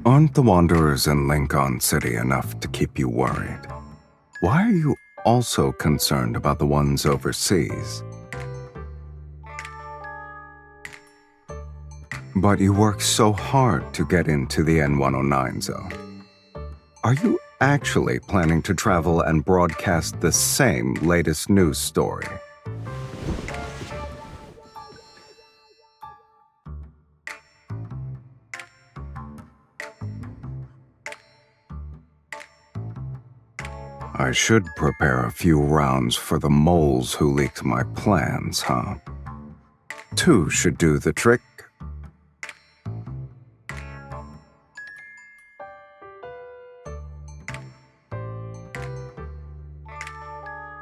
Aren't the Wanderers in Lincoln City enough to keep you worried? Why are you also concerned about the ones overseas? But you work so hard to get into the N109 zone. Are you actually planning to travel and broadcast the same latest news story? I should prepare a few rounds for the moles who leaked my plans, huh? 2 should do the trick.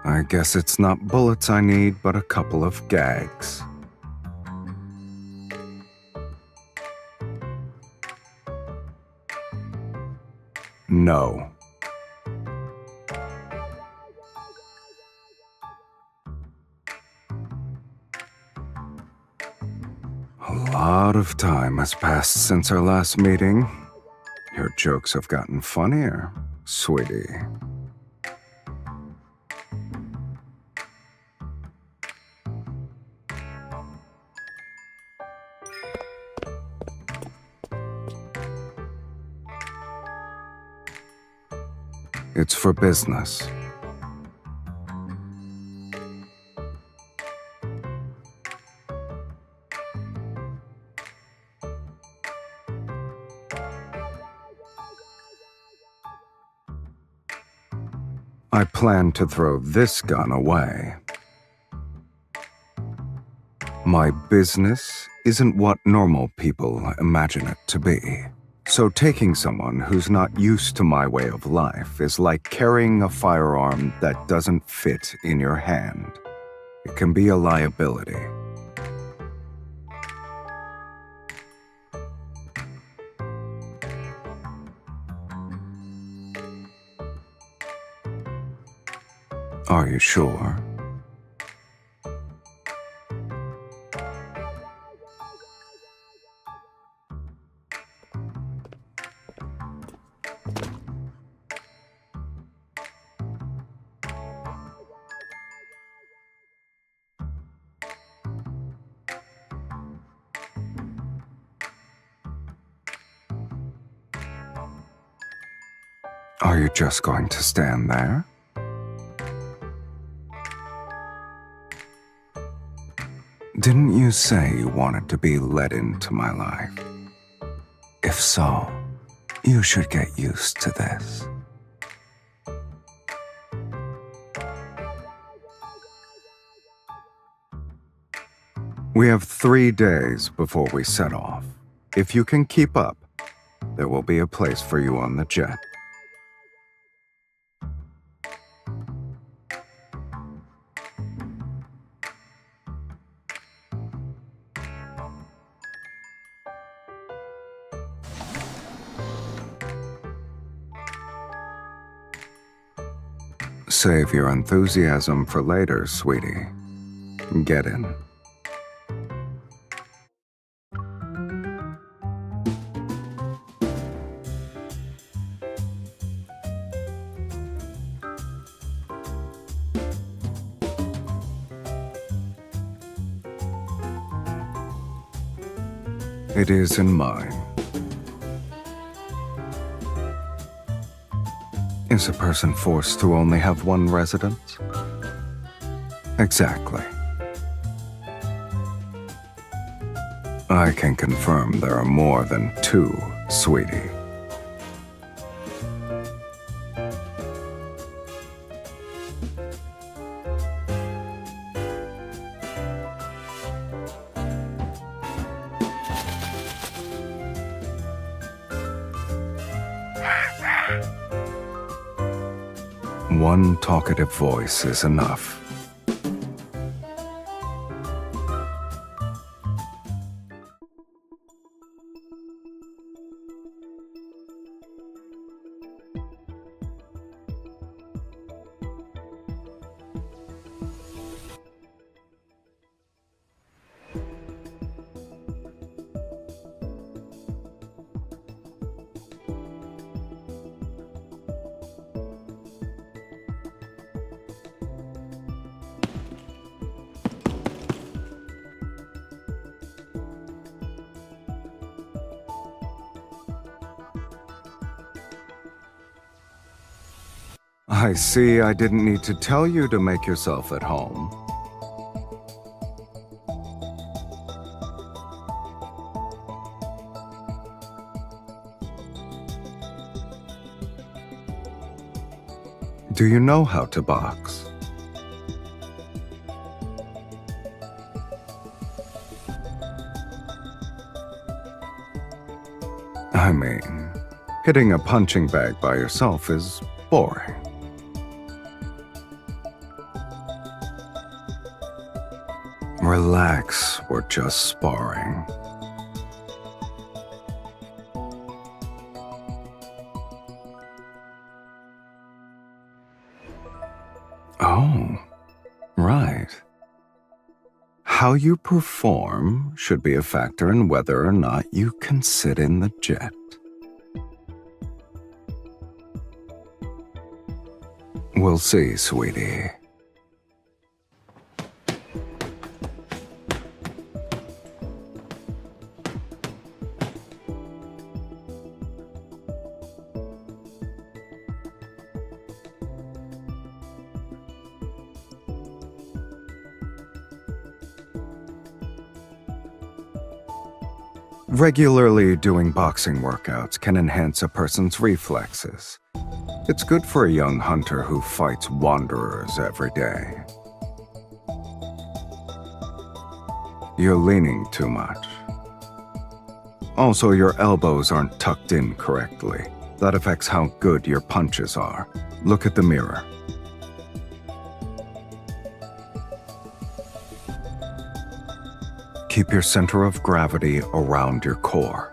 I guess it's not bullets I need, but a couple of gags. No. A lot of time has passed since our last meeting. Your jokes have gotten funnier, sweetie. It's for business. I plan to throw this gun away. My business isn't what normal people imagine it to be. So taking someone who's not used to my way of life is like carrying a firearm that doesn't fit in your hand. It can be a liability. Are you sure? Are you just going to stand there? Didn't you say you wanted to be let into my life? If so, you should get used to this. We have 3 days before we set off. If you can keep up, there will be a place for you on the jet. Save your enthusiasm for later, sweetie. Get in. It is in mine. Is a person forced to only have one residence? Exactly. I can confirm there are more than 2, sweetie. One talkative voice is enough. I see I didn't need to tell you to make yourself at home. Do you know how to box? I mean, hitting a punching bag by yourself is boring. Relax, we're just sparring. Oh, right. How you perform should be a factor in whether or not you can sit in the jet. We'll see, sweetie. Regularly doing boxing workouts can enhance a person's reflexes. It's good for a young hunter who fights wanderers every day. You're leaning too much. Also, your elbows aren't tucked in correctly. That affects how good your punches are. Look at the mirror. Keep your center of gravity around your core.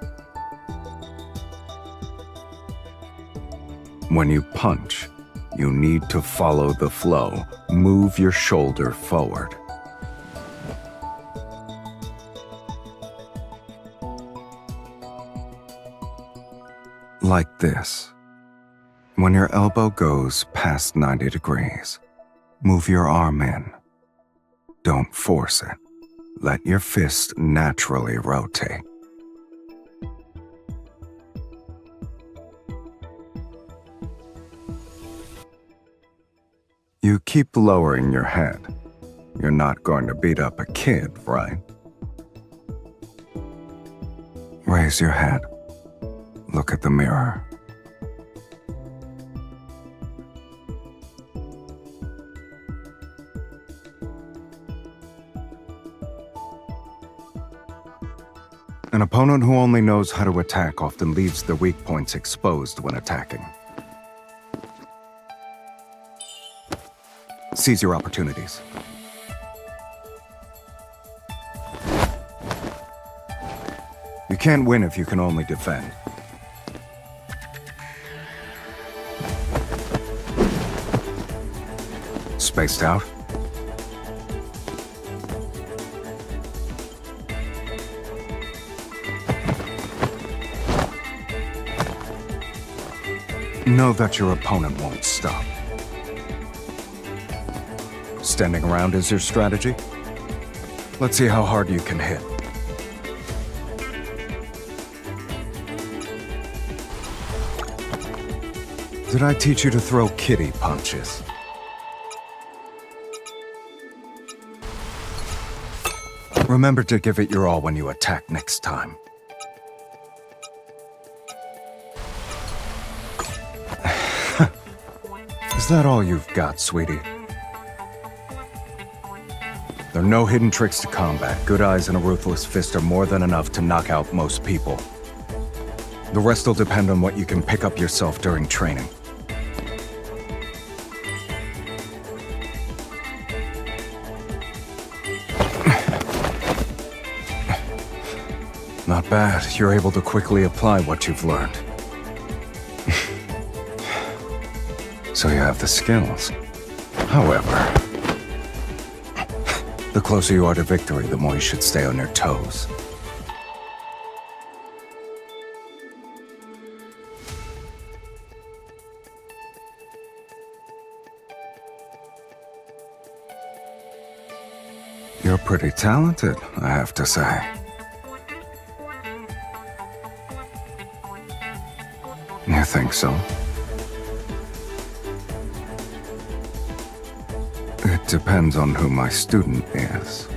When you punch, you need to follow the flow. Move your shoulder forward. Like this. When your elbow goes past 90 degrees, move your arm in. Don't force it. Let your fist naturally rotate. You keep lowering your head. You're not going to beat up a kid, right? Raise your head. Look at the mirror. An opponent who only knows how to attack often leaves their weak points exposed when attacking. Seize your opportunities. You can't win if you can only defend. Spaced out? Know that your opponent won't stop. Standing around is your strategy? Let's see how hard you can hit. Did I teach you to throw kitty punches? Remember to give it your all when you attack next time. Is that all you've got, sweetie? There are no hidden tricks to combat. Good eyes and a ruthless fist are more than enough to knock out most people. The rest will depend on what you can pick up yourself during training. Not bad. You're able to quickly apply what you've learned. So you have the skills. However, the closer you are to victory, the more you should stay on your toes. You're pretty talented, I have to say. You think so? depends on who my student is.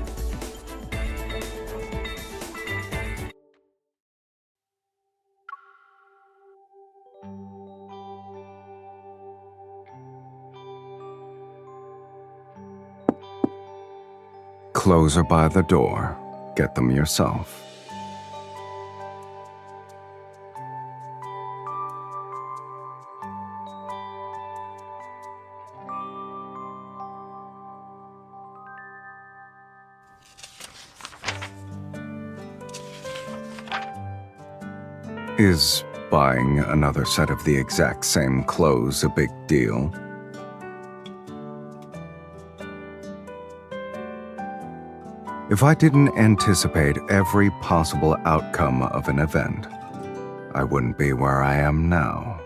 Clothes are by the door. Get them yourself. Is buying another set of the exact same clothes a big deal? If I didn't anticipate every possible outcome of an event, I wouldn't be where I am now.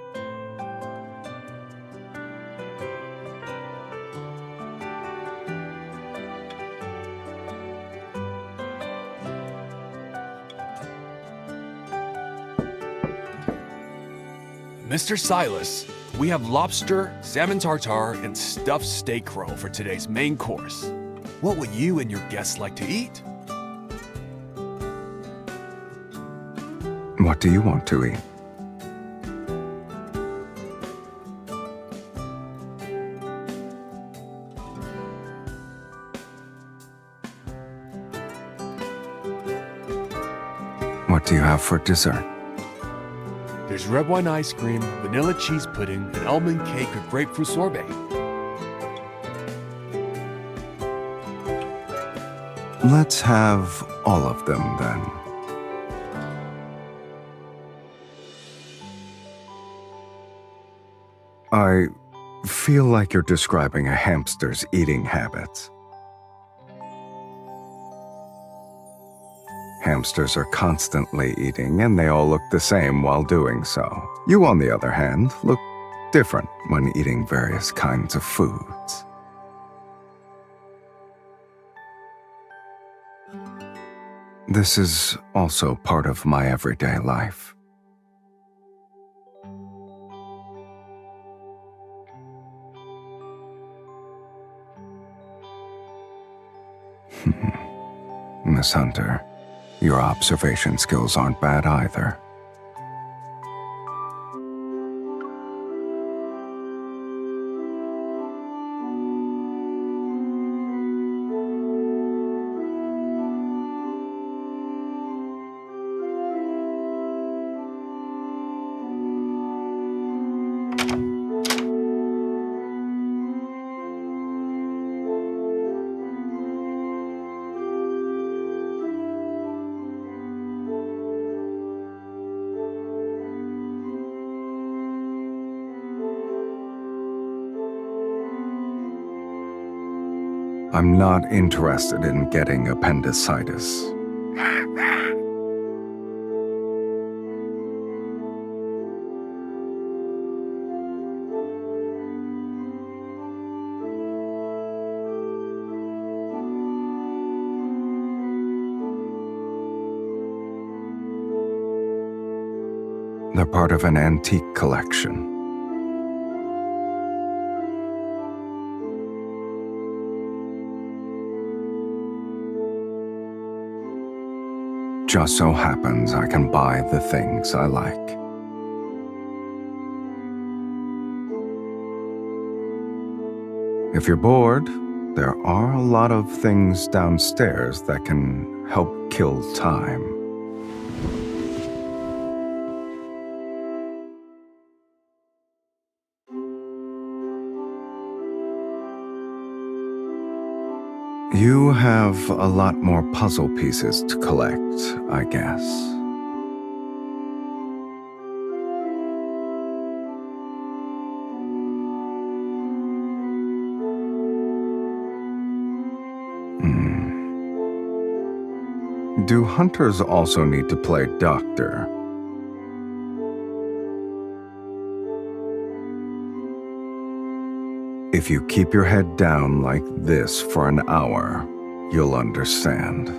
Mr. Sylus, we have lobster, salmon tartare, and stuffed steak roll for today's main course. What would you and your guests like to eat? What do you want to eat? What do you have for dessert? There's red wine ice cream, vanilla cheese pudding, and almond cake or grapefruit sorbet. Let's have all of them then. I feel like you're describing a hamster's eating habits. Hamsters are constantly eating, and they all look the same while doing so. You, on the other hand, look different when eating various kinds of foods. This is also part of my everyday life. Miss Hunter, your observation skills aren't bad either. I'm not interested in getting appendicitis. They're part of an antique collection. Just so happens I can buy the things I like. If you're bored, there are a lot of things downstairs that can help kill time. You have a lot more puzzle pieces to collect, I guess. Do hunters also need to play doctor? If you keep your head down like this for an hour, you'll understand.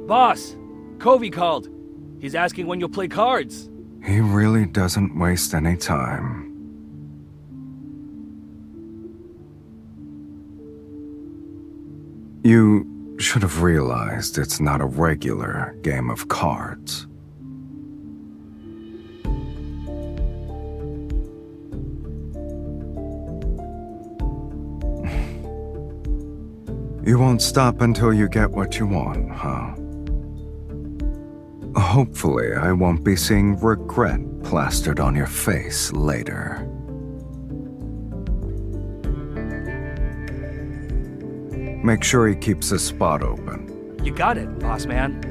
Boss, Covey called. He's asking when you'll play cards. He really doesn't waste any time. You should have realized it's not a regular game of cards. You won't stop until you get what you want, huh? Hopefully, I won't be seeing regret plastered on your face later. Make sure he keeps his spot open. You got it, boss man.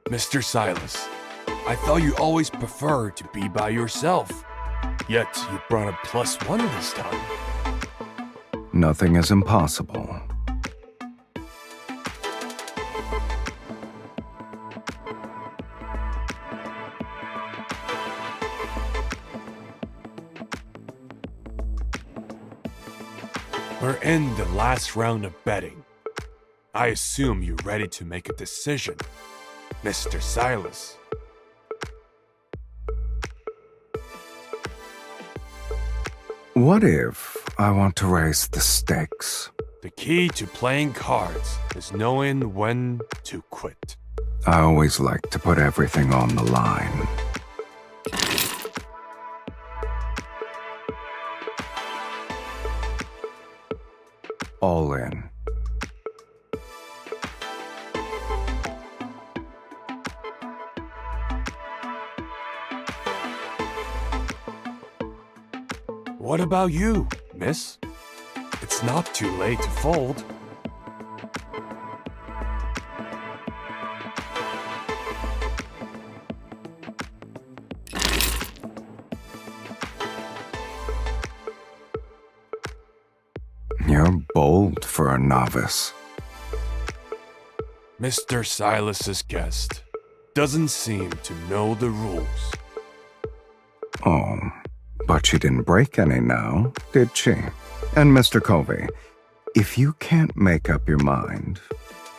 Mr. Sylus, I thought you always preferred to be by yourself. Yet you brought a +1 this time. Nothing is impossible. We're in the last round of betting. I assume you're ready to make a decision, Mr. Sylus. What if I want to raise the stakes? The key to playing cards is knowing when to quit. I always like to put everything on the line. All in. What about you, miss? It's not too late to fold. You're bold for a novice. Mr. Silas's guest doesn't seem to know the rules. Oh, but she didn't break any now, did she? And Mr. Covey, if you can't make up your mind,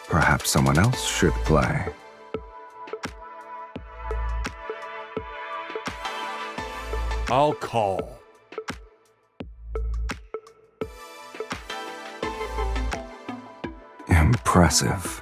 perhaps someone else should play. I'll call. Impressive.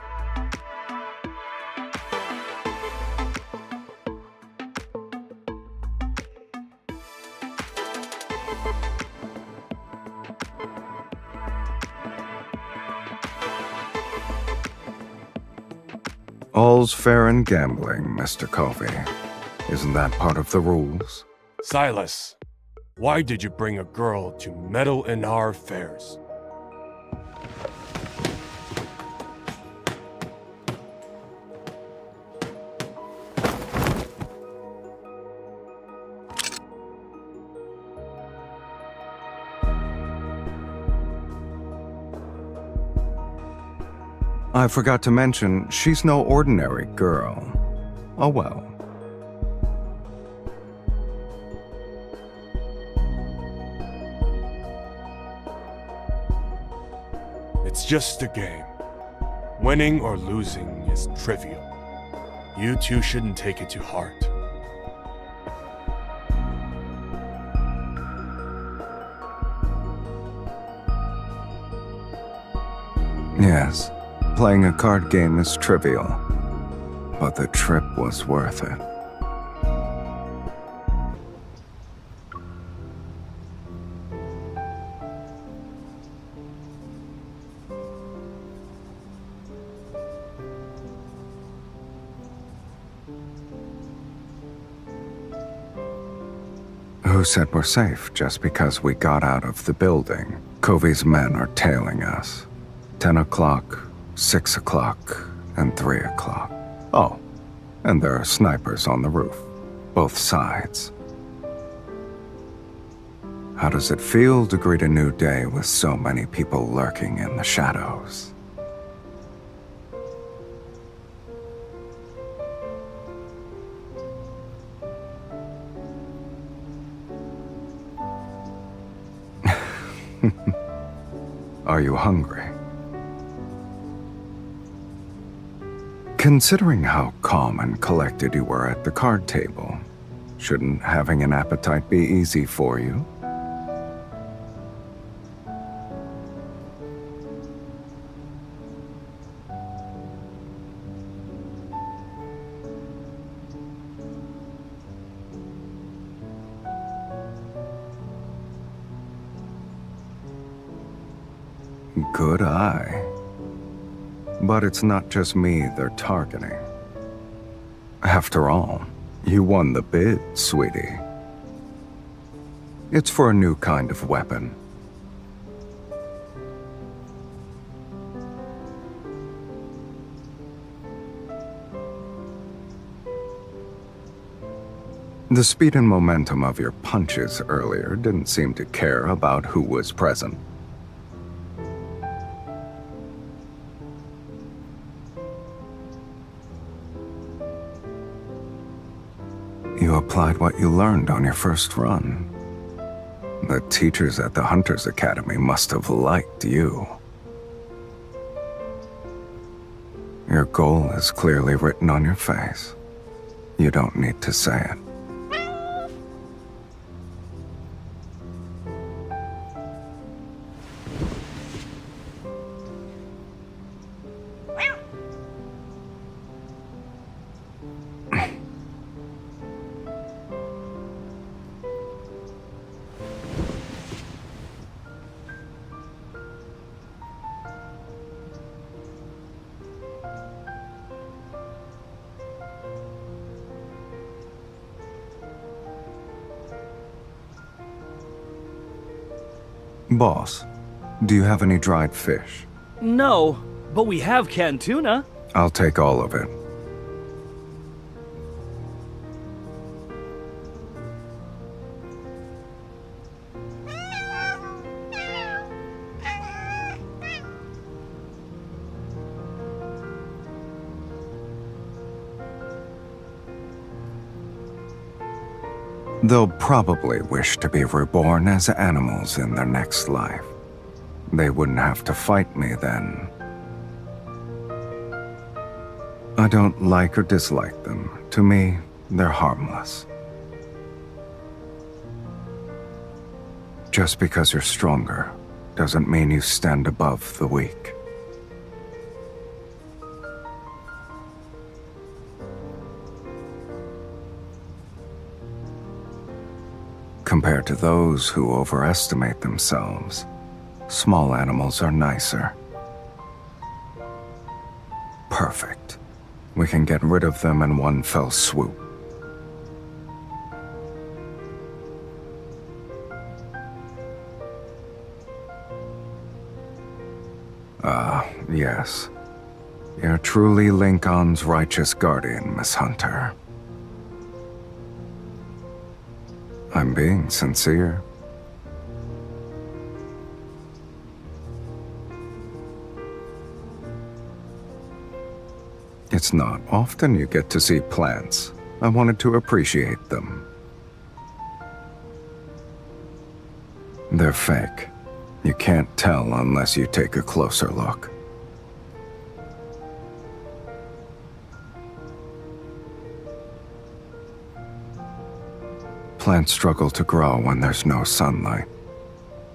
All's fair in gambling, Mr. Covey. Isn't that part of the rules? Sylus, why did you bring a girl to meddle in our affairs? I forgot to mention, she's no ordinary girl. Oh well. It's just a game. Winning or losing is trivial. You two shouldn't take it to heart. Yes, playing a card game is trivial, but the trip was worth it. Who said we're safe just because we got out of the building? Covey's men are tailing us. 10 o'clock, 6 o'clock, and 3 o'clock. Oh, and there are snipers on the roof. Both sides. How does it feel to greet a new day with so many people lurking in the shadows? Are you hungry? Considering how calm and collected you were at the card table, shouldn't having an appetite be easy for you? Good eye. But it's not just me they're targeting. After all, you won the bid, sweetie. It's for a new kind of weapon. The speed and momentum of your punches earlier didn't seem to care about who was present. You applied what you learned on your first run. The teachers at the Hunters Academy must have liked you. Your goal is clearly written on your face. You don't need to say it. Boss, do you have any dried fish? No, but we have canned tuna. I'll take all of it. They'll probably wish to be reborn as animals in their next life. They wouldn't have to fight me then. I don't like or dislike them. To me, they're harmless. Just because you're stronger doesn't mean you stand above the weak. Compared to those who overestimate themselves, small animals are nicer. Perfect. We can get rid of them in one fell swoop. Yes. You're truly Lincoln's righteous guardian, Miss Hunter. I'm being sincere. It's not often you get to see plants. I wanted to appreciate them. They're fake. You can't tell unless you take a closer look. Plants struggle to grow when there's no sunlight.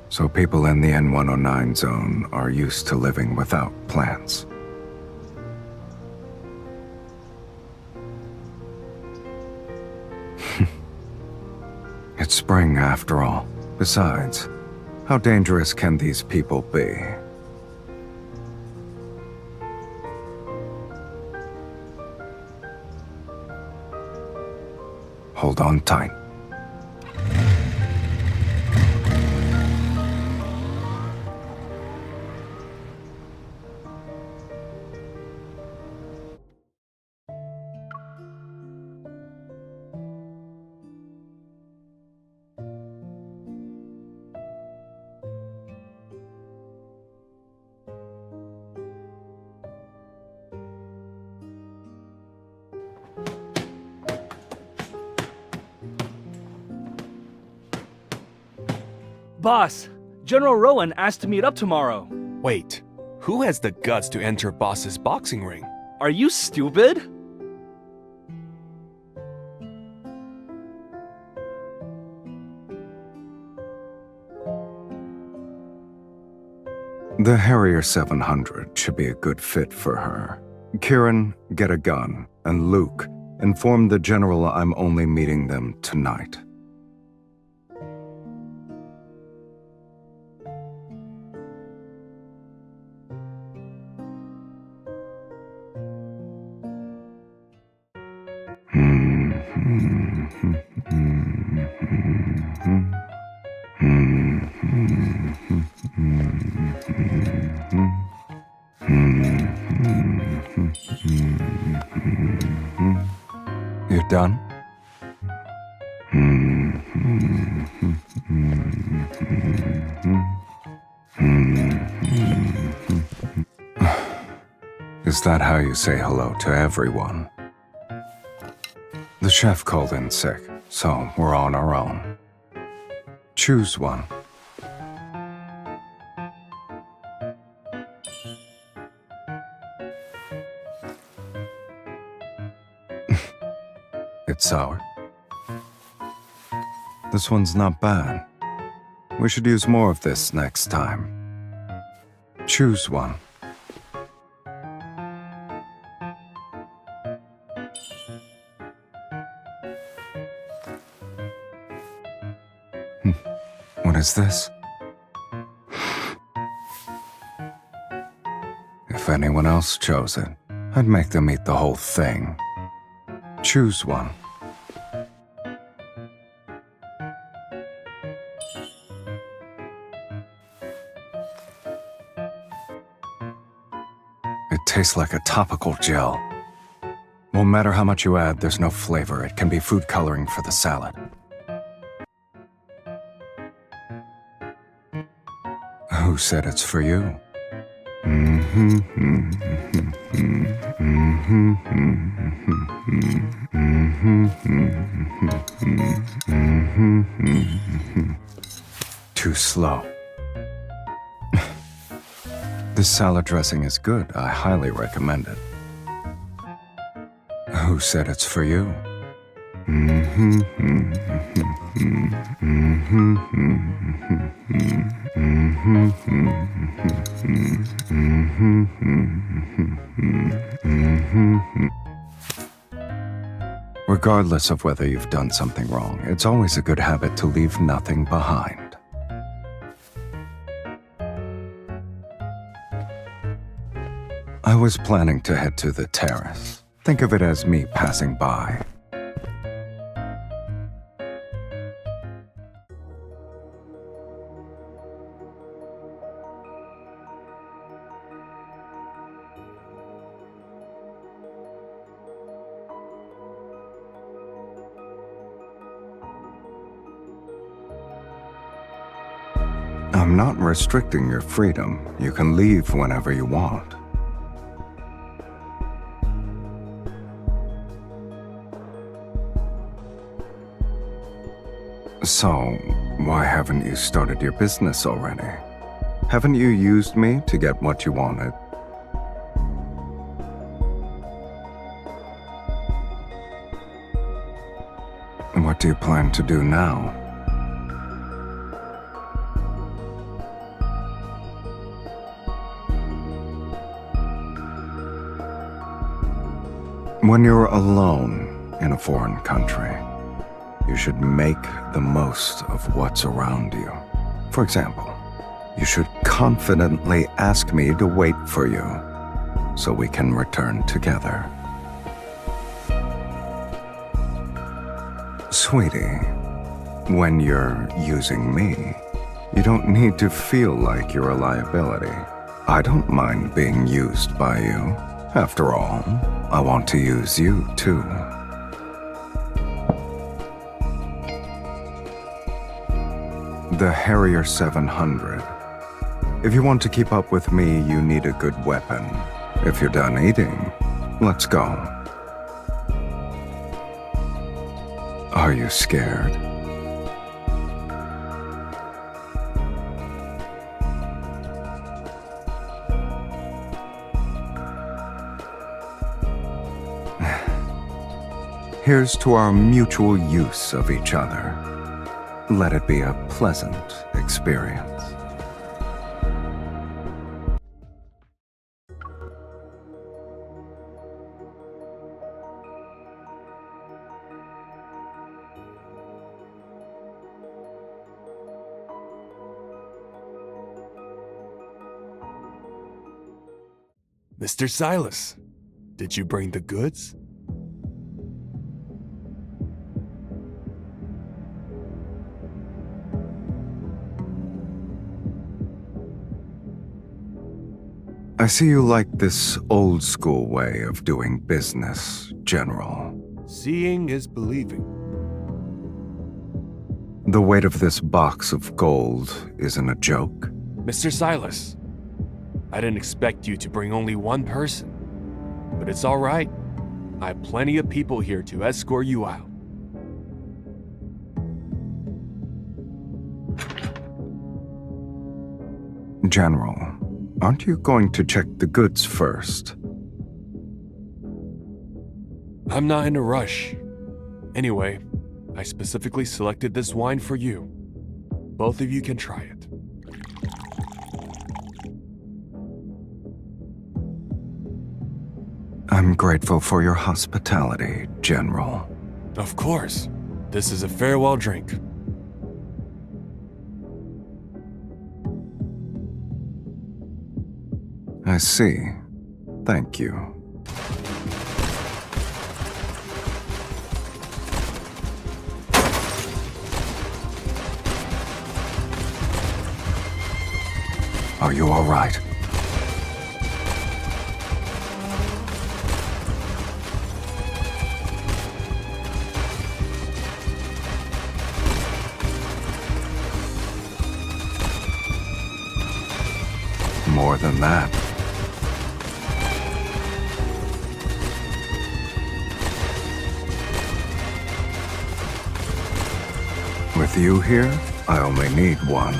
So people in the N109 zone are used to living without plants. It's spring after all. Besides, how dangerous can these people be? Hold on tight. Boss, General Rowan asked to meet up tomorrow. Wait, who has the guts to enter Boss's boxing ring? Are you stupid? The Harrier 700 should be a good fit for her. Kieran, get a gun, and Luke, inform the General I'm only meeting them tonight. You done? Is that how you say hello to everyone? The chef called in sick, so we're on our own. Choose one. It's sour. This one's not bad. We should use more of this next time. Choose one. What is this? If anyone else chose it, I'd make them eat the whole thing. Choose one. It tastes like a topical gel. Won't matter how much you add, there's no flavor. It can be food coloring for the salad. Who said it's for you? Too slow. This salad dressing is good. I highly recommend it. Who said it's for you? Regardless of whether you've done something wrong, it's always a good habit to leave nothing behind. I was planning to head to the terrace. Think of it as me passing by. I'm not restricting your freedom. You can leave whenever you want. So, why haven't you started your business already? Haven't you used me to get what you wanted? What do you plan to do now? When you're alone in a foreign country, you should make the most of what's around you. For example, you should confidently ask me to wait for you so we can return together. Sweetie, when you're using me, you don't need to feel like you're a liability. I don't mind being used by you. After all, I want to use you too. The Harrier 700. If you want to keep up with me, you need a good weapon. If you're done eating, let's go. Are you scared? Here's to our mutual use of each other. Let it be a pleasant experience. Mr. Sylus, did you bring the goods? I see you like this old-school way of doing business, General. Seeing is believing. The weight of this box of gold isn't a joke. Mr. Sylus, I didn't expect you to bring only one person, but it's all right. I have plenty of people here to escort you out. General, aren't you going to check the goods first? I'm not in a rush. Anyway, I specifically selected this wine for you. Both of you can try it. I'm grateful for your hospitality, General. Of course. This is a farewell drink. I see. Thank you. Are you all right? More than that. With you here, I only need one.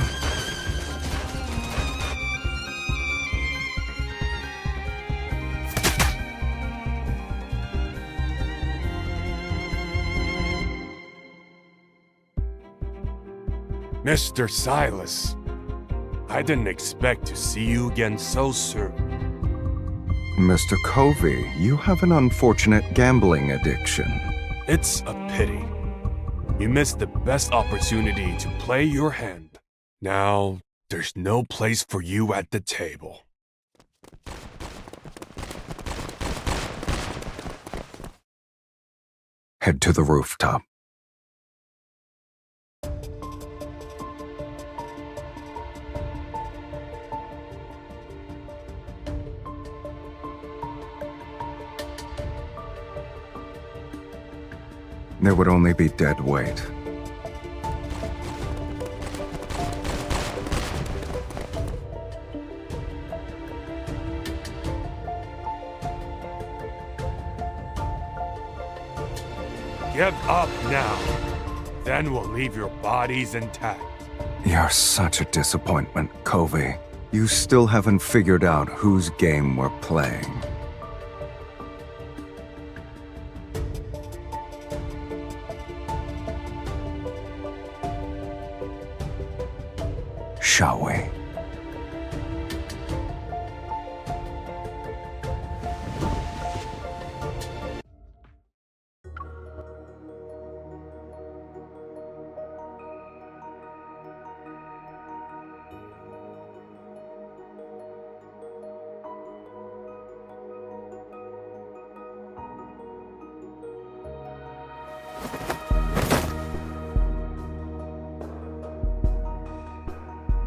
Mr. Sylus, I didn't expect to see you again so soon. Mr. Covey, you have an unfortunate gambling addiction. It's a pity. You missed the best opportunity to play your hand. Now, there's no place for you at the table. Head to the rooftop. There would only be dead weight. Give up now. Then we'll leave your bodies intact. You're such a disappointment, Covey. You still haven't figured out whose game we're playing. Shall we?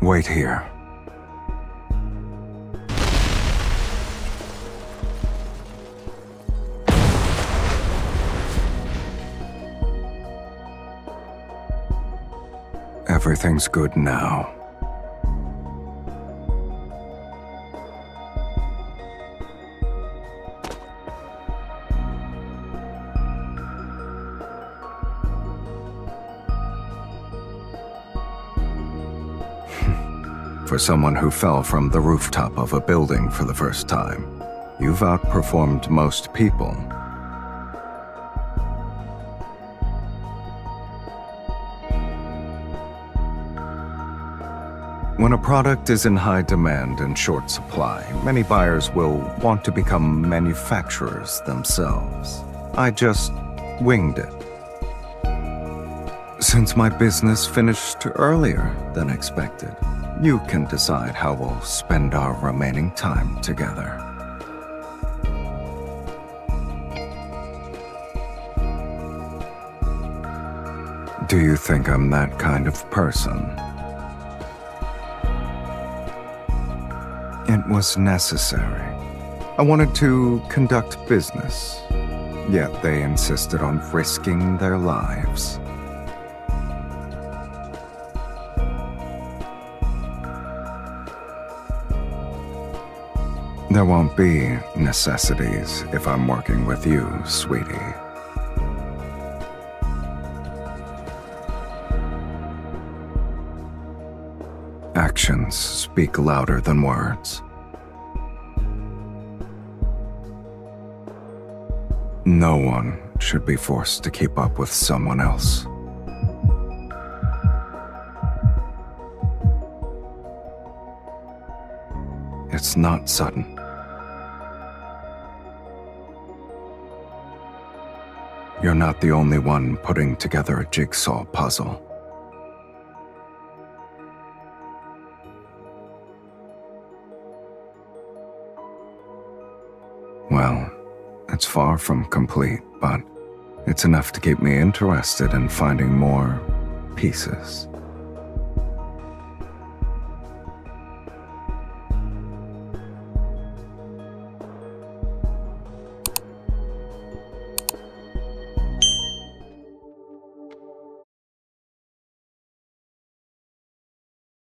Wait here. Everything's good now. For someone who fell from the rooftop of a building for the first time, you've outperformed most people. When a product is in high demand and short supply, many buyers will want to become manufacturers themselves. I just winged it. Since my business finished earlier than expected, you can decide how we'll spend our remaining time together. Do you think I'm that kind of person? It was necessary. I wanted to conduct business, yet they insisted on risking their lives. There won't be necessities if I'm working with you, sweetie. Actions speak louder than words. No one should be forced to keep up with someone else. It's not sudden. You're not the only one putting together a jigsaw puzzle. Well, it's far from complete, but it's enough to keep me interested in finding more pieces.